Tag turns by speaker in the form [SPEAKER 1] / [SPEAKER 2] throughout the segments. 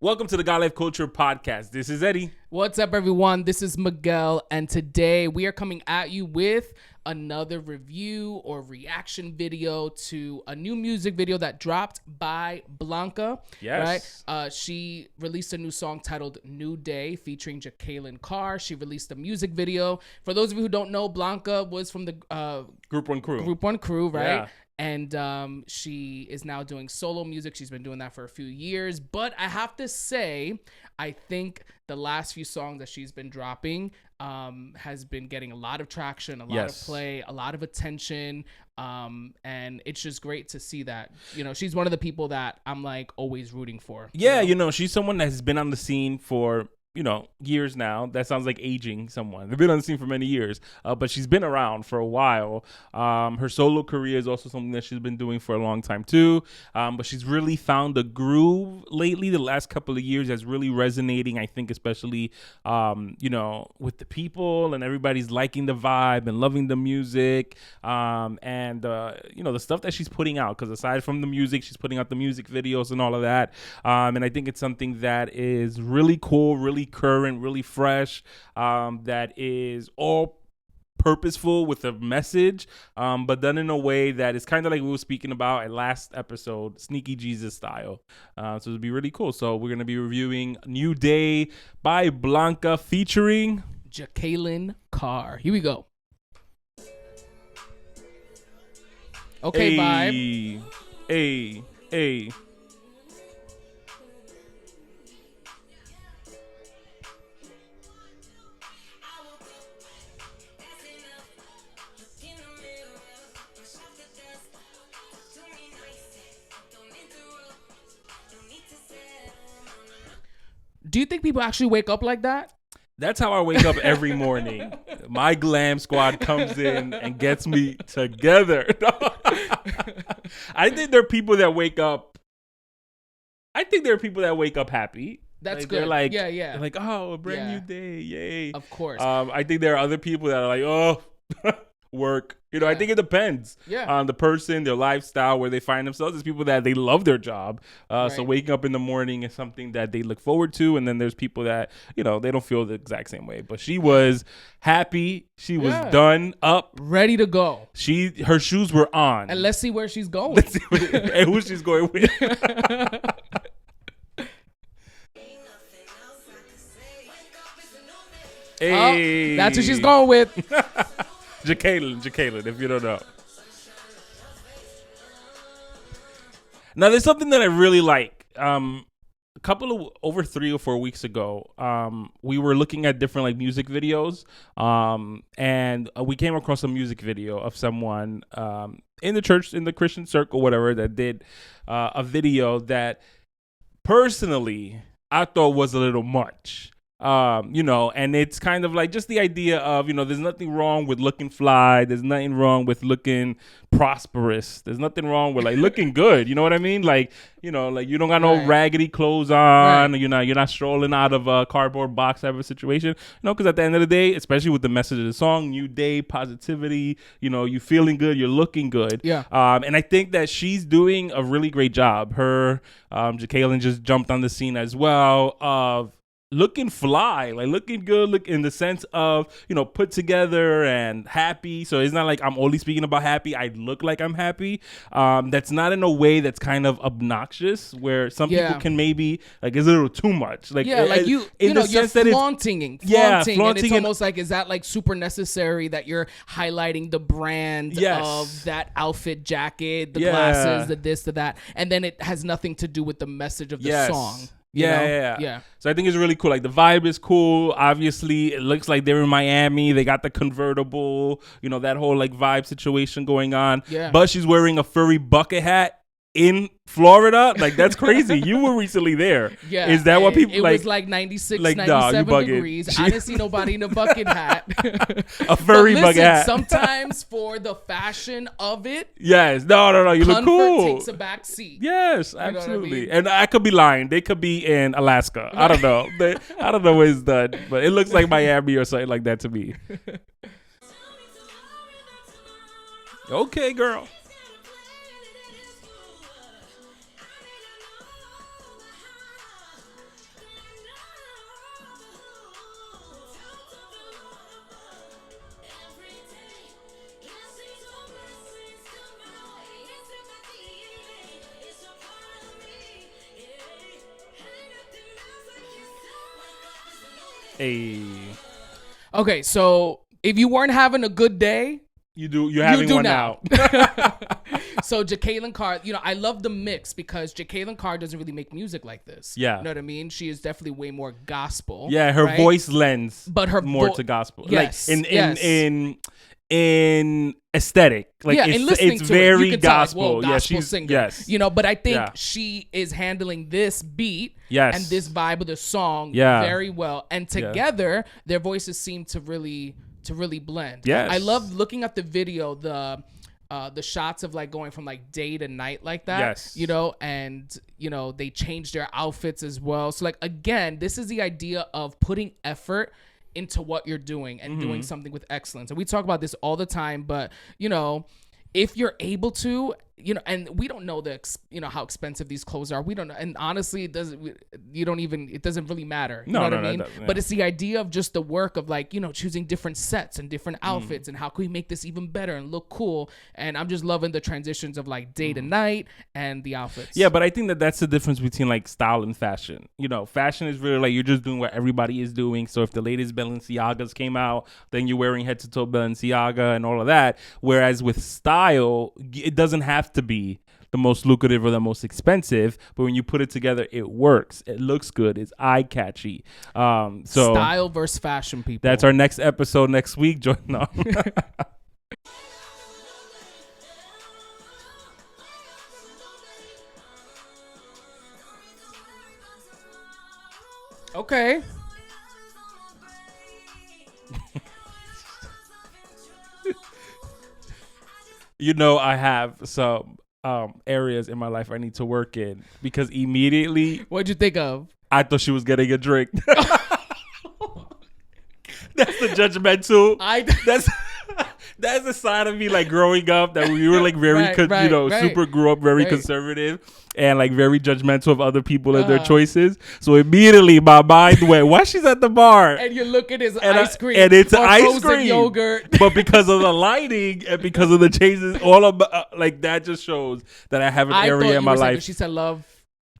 [SPEAKER 1] Welcome to the God Life Culture Podcast. This is Eddie.
[SPEAKER 2] What's up, everyone? This is Miguel, and today we are coming at you with another review or reaction video to a new music video that dropped by Blanca.
[SPEAKER 1] Yes.
[SPEAKER 2] Right? She released a new song titled New Day featuring Jekalyn Carr. She released a music video. For those of you who don't know, Blanca was from the
[SPEAKER 1] Group One Crew,
[SPEAKER 2] right?
[SPEAKER 1] Yeah.
[SPEAKER 2] And she is now doing solo music. She's been doing that for a few years. But I have to say, I think the last few songs that she's been dropping has been getting a lot of traction, a lot of play, a lot of attention. And it's just great to see that. You know, she's one of the people that I'm like always rooting for.
[SPEAKER 1] Yeah, you know, she's someone that has been on the scene for years now. That sounds like aging someone. They've been on the scene for many years, but she's been around for a while. Her solo career is also something that she's been doing for a long time too. But she's really found a groove lately. The last couple of years that's really resonating, I think, especially, with the people, and everybody's liking the vibe and loving the music. The stuff that she's putting out, because aside from the music, she's putting out the music videos and all of that. And I think it's something that is really cool, really current, really fresh, that is all purposeful with a message, but done in a way that is kind of like we were speaking about at last episode, sneaky Jesus style. So it'll be really cool. So we're going to be reviewing New Day by Blanca featuring
[SPEAKER 2] Jekalyn Carr. Here we go. Okay, vibe.
[SPEAKER 1] Hey.
[SPEAKER 2] Do you think people actually wake up like that?
[SPEAKER 1] That's how I wake up every morning. My glam squad comes in and gets me together. I think there are people that wake up. Happy.
[SPEAKER 2] That's
[SPEAKER 1] like,
[SPEAKER 2] good.
[SPEAKER 1] They're like,
[SPEAKER 2] yeah.
[SPEAKER 1] They're like, oh, a brand new day, yay!
[SPEAKER 2] Of course.
[SPEAKER 1] I think there are other people that are like, oh, work. I think it depends on the person, their lifestyle, where they find themselves. There's people that they love their job. So waking up in the morning is something that they look forward to. And then there's people that, they don't feel the exact same way. But she was happy. She was done up.
[SPEAKER 2] Ready to go.
[SPEAKER 1] Her shoes were on.
[SPEAKER 2] And let's see where she's going.
[SPEAKER 1] Let's see and who she's going with. Hey.
[SPEAKER 2] Oh, that's who she's going with.
[SPEAKER 1] Jekalyn, if you don't know. Now, there's something that I really like. Over 3 or 4 weeks ago, we were looking at different music videos, and we came across a music video of someone in the church, in the Christian circle, whatever, that did a video that personally I thought was a little much. And it's kind of like just the idea of, there's nothing wrong with looking fly. There's nothing wrong with looking prosperous. There's nothing wrong with looking good. You know what I mean? You don't got no raggedy clothes on. Right. You're not strolling out of a cardboard box type of situation. Because at the end of the day, especially with the message of the song, new day, positivity, you feeling good, you're looking good.
[SPEAKER 2] Yeah.
[SPEAKER 1] And I think that she's doing a really great job. Her, Jekalyn just jumped on the scene as well of looking fly, looking good, look in the sense of, put together and happy. So it's not like I'm only speaking about happy. I look like I'm happy. That's not in a way that's kind of obnoxious, where some people can maybe it's a little too much.
[SPEAKER 2] You're flaunting. And it's almost like, is that super necessary that you're highlighting the brand of that outfit, jacket, the glasses, the this, the that, and then it has nothing to do with the message of the song. Yeah.
[SPEAKER 1] So I think it's really cool. The vibe is cool. Obviously, it looks like they're in Miami. They got the convertible, that whole vibe situation going on.
[SPEAKER 2] Yeah.
[SPEAKER 1] But she's wearing a furry bucket hat in Florida. That's crazy. You were recently there.
[SPEAKER 2] Yeah.
[SPEAKER 1] Is that what people
[SPEAKER 2] it was 96, 97 degrees. I didn't see nobody in a bucket hat.
[SPEAKER 1] A furry bucket hat.
[SPEAKER 2] Sometimes for the fashion of it.
[SPEAKER 1] Yes. No. You look cool.
[SPEAKER 2] Comfort takes a back seat.
[SPEAKER 1] Yes, absolutely. And I could be lying. They could be in Alaska. I don't know. I don't know where it's done. But it looks like Miami or something like that to me. Okay, girl. Hey.
[SPEAKER 2] Okay, so if you weren't having a good day,
[SPEAKER 1] You're having one now.
[SPEAKER 2] So Jekalyn Carr, I love the mix because Jekalyn Carr doesn't really make music like this.
[SPEAKER 1] Yeah.
[SPEAKER 2] You know what I mean? She is definitely way more gospel.
[SPEAKER 1] Yeah, her voice lends
[SPEAKER 2] but her
[SPEAKER 1] more to gospel.
[SPEAKER 2] Yes,
[SPEAKER 1] like in aesthetic. Like
[SPEAKER 2] in listening
[SPEAKER 1] it's
[SPEAKER 2] to
[SPEAKER 1] very
[SPEAKER 2] it, you can
[SPEAKER 1] gospel.
[SPEAKER 2] tell, like,
[SPEAKER 1] Yeah,
[SPEAKER 2] gospel
[SPEAKER 1] she's
[SPEAKER 2] singer.
[SPEAKER 1] yes.
[SPEAKER 2] But I think she is handling this beat and this vibe of the song very well. And together their voices seem to really blend.
[SPEAKER 1] Yes.
[SPEAKER 2] I love looking at the video, the shots of like going from like day to night like that.
[SPEAKER 1] Yes.
[SPEAKER 2] And they changed their outfits as well. So like again, this is the idea of putting effort into what you're doing and doing something with excellence. And we talk about this all the time, but if you're able to, and we don't know how expensive these clothes are. We don't know. And honestly, it doesn't really matter. You know what I mean? But it's the idea of just the work of like, choosing different sets and different outfits and how can we make this even better and look cool. And I'm just loving the transitions of like day to night and the outfits.
[SPEAKER 1] Yeah, but I think that's the difference between like style and fashion. Fashion is really like you're just doing what everybody is doing. So if the latest Balenciagas came out, then you're wearing head to toe Balenciaga and all of that. Whereas with style, it doesn't have to be the most lucrative or the most expensive, but when you put it together, it works. It looks good. It's eye catchy. So
[SPEAKER 2] style versus fashion, people.
[SPEAKER 1] That's our next episode next week. Join on.
[SPEAKER 2] Okay.
[SPEAKER 1] I have some areas in my life I need to work in because immediately
[SPEAKER 2] what'd you think of?
[SPEAKER 1] I thought she was getting a drink. That's the judgmental. That's the side of me like growing up that we were like very super grew up very conservative and like very judgmental of other people and their choices. So immediately my mind went, why she's at the bar?
[SPEAKER 2] And you look at his ice cream
[SPEAKER 1] and it's ice cream
[SPEAKER 2] yogurt.
[SPEAKER 1] But because of the lighting and because of the changes, all of like that just shows that I have an area in my life.
[SPEAKER 2] She said love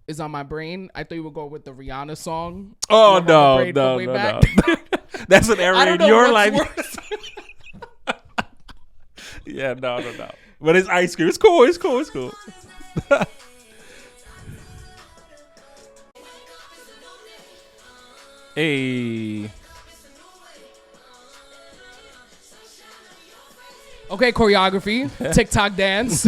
[SPEAKER 2] is on my brain. I thought you would go with the Rihanna song.
[SPEAKER 1] Oh no. That's an area in your life. Yeah, no. But it's ice cream. It's cool. Hey.
[SPEAKER 2] Okay, choreography. TikTok dance.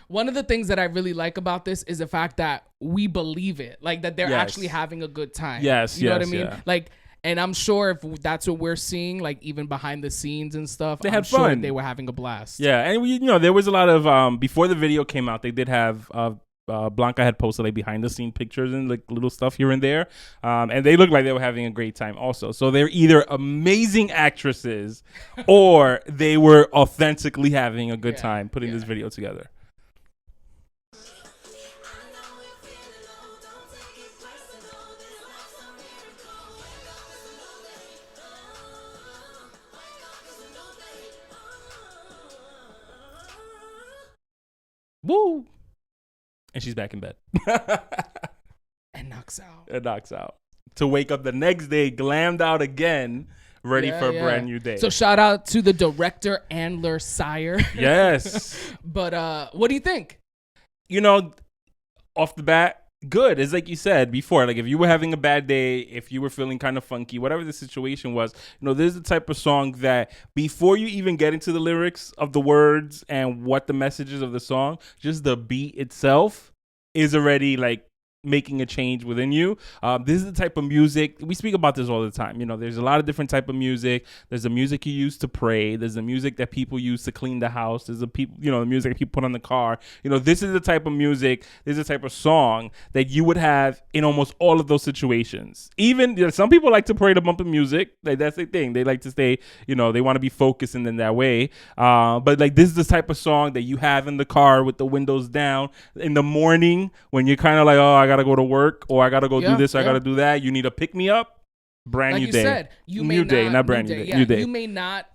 [SPEAKER 2] One of the things that I really like about this is the fact that we believe it. Like that they're actually having a good time.
[SPEAKER 1] Yes,
[SPEAKER 2] you know what I mean?
[SPEAKER 1] Yeah.
[SPEAKER 2] Like, and I'm sure if that's what we're seeing, like even behind the scenes and stuff,
[SPEAKER 1] they had fun.
[SPEAKER 2] They were having a blast.
[SPEAKER 1] Yeah, and there was a lot of before the video came out, they did have Blanca had posted like behind the scene pictures and like little stuff here and there, and they looked like they were having a great time also. So they're either amazing actresses or they were authentically having a good time putting this video together. Woo! And she's back in bed.
[SPEAKER 2] And knocks out.
[SPEAKER 1] To wake up the next day, glammed out again, ready for a brand new day.
[SPEAKER 2] So shout out to the director, Andler Sire.
[SPEAKER 1] Yes.
[SPEAKER 2] But what do you think?
[SPEAKER 1] Off the bat, good. It's like you said before, like if you were having a bad day, if you were feeling kind of funky, whatever the situation was, this is the type of song that before you even get into the lyrics of the words and what the messages of the song, just the beat itself is already like making a change within you. This is the type of music we speak about this all the time. There's a lot of different type of music. There's the music you use to pray. There's the music that people use to clean the house. There's the music that people put on the car. This is the type of music, this is the type of song that you would have in almost all of those situations. Even some people like to pray to bumping music. Like that's the thing. They like to stay, they want to be focused in that way. But like this is the type of song that you have in the car with the windows down in the morning when you're kind of like, oh, I gotta go to work or I gotta go do this or I gotta do that. You need a pick me up. Brand new day.
[SPEAKER 2] Like you said,
[SPEAKER 1] new day, not brand new day.
[SPEAKER 2] Yeah, you may not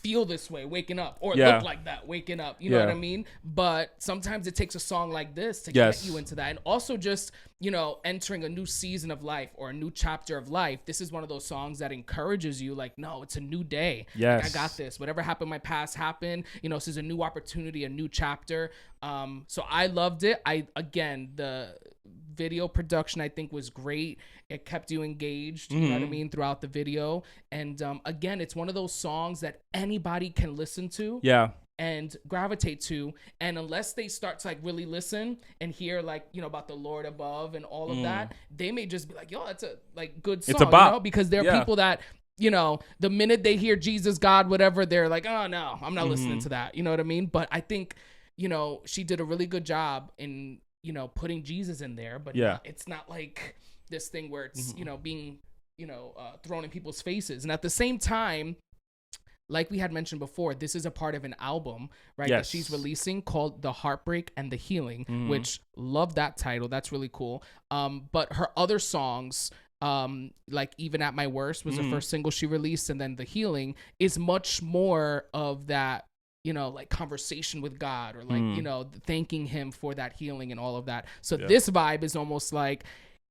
[SPEAKER 2] feel this way waking up or
[SPEAKER 1] Yeah.
[SPEAKER 2] look like that waking up. You know what I mean? But sometimes it takes a song like this to get you into that. And also just, you know, entering a new season of life or a new chapter of life. This is one of those songs that encourages you like, no, it's a new day.
[SPEAKER 1] Yes.
[SPEAKER 2] Like, I got this. Whatever happened in my past happened. You know, this is a new opportunity, a new chapter. So I loved it. Again, the video production I think was great. It kept you engaged, you know what I mean, throughout the video. And again, it's one of those songs that anybody can listen to and gravitate to. And unless they start to like really listen and hear like, you know, about the Lord above and all of that, they may just be like, yo, that's a like good song,
[SPEAKER 1] it's a bop.
[SPEAKER 2] you know, because there are people that, you know, the minute they hear Jesus, God, whatever, they're like, oh no, I'm not listening to that. You know what I mean? But I think, you know, she did a really good job in, you know, putting Jesus in there, but it's not like this thing where it's, you know, being, you know, thrown in people's faces. And at the same time, like we had mentioned before, this is a part of an album, right? That she's releasing called The Heartbreak and The Healing, which love that title. That's really cool. But her other songs, like Even at My Worst was the first single she released. And then The Healing is much more of that, you know, like conversation with God or like, you know, thanking him for that healing and all of that. So this vibe is almost like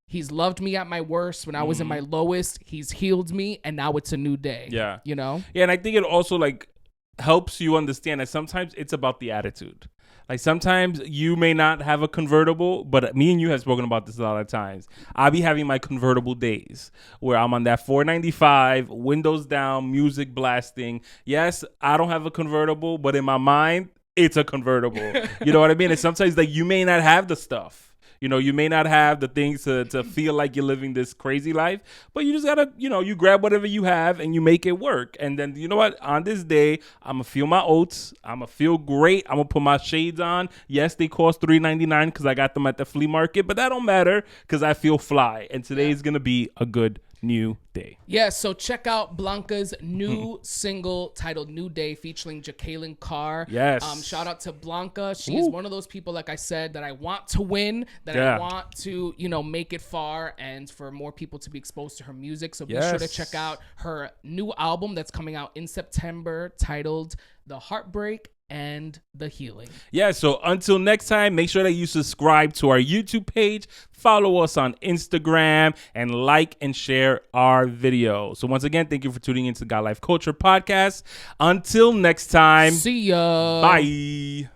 [SPEAKER 2] he's loved me at my worst when I was in my lowest. He's healed me and now it's a new day. Yeah. You know?
[SPEAKER 1] Yeah. And I think it also like helps you understand that sometimes it's about the attitude. Like sometimes you may not have a convertible, but me and you have spoken about this a lot of times. I'll be having my convertible days where I'm on that 495, windows down, music blasting. Yes, I don't have a convertible, but in my mind, it's a convertible. You know what I mean? And sometimes like you may not have the stuff. You know, you may not have the things to feel like you're living this crazy life, but you just gotta, you know, you grab whatever you have and you make it work. And then, you know what? On this day, I'm gonna feel my oats. I'm gonna feel great. I'm gonna put my shades on. Yes, they cost $3.99 because I got them at the flea market, but that don't matter because I feel fly. And today is gonna be a good new day.
[SPEAKER 2] Yeah, so check out Blanca's new single titled New Day featuring Jekalyn Carr.
[SPEAKER 1] Yes.
[SPEAKER 2] Shout out to Blanca. She's one of those people, like I said, that I want to win, that I want to, you know, make it far and for more people to be exposed to her music. So be sure to check out her new album that's coming out in September titled The Heartbreak and The Healing.
[SPEAKER 1] Yeah, so until next time, make sure that you subscribe to our YouTube page, follow us on Instagram, and like and share our video. So once again, thank you for tuning into God Life Culture Podcast. Until next time.
[SPEAKER 2] See ya.
[SPEAKER 1] Bye.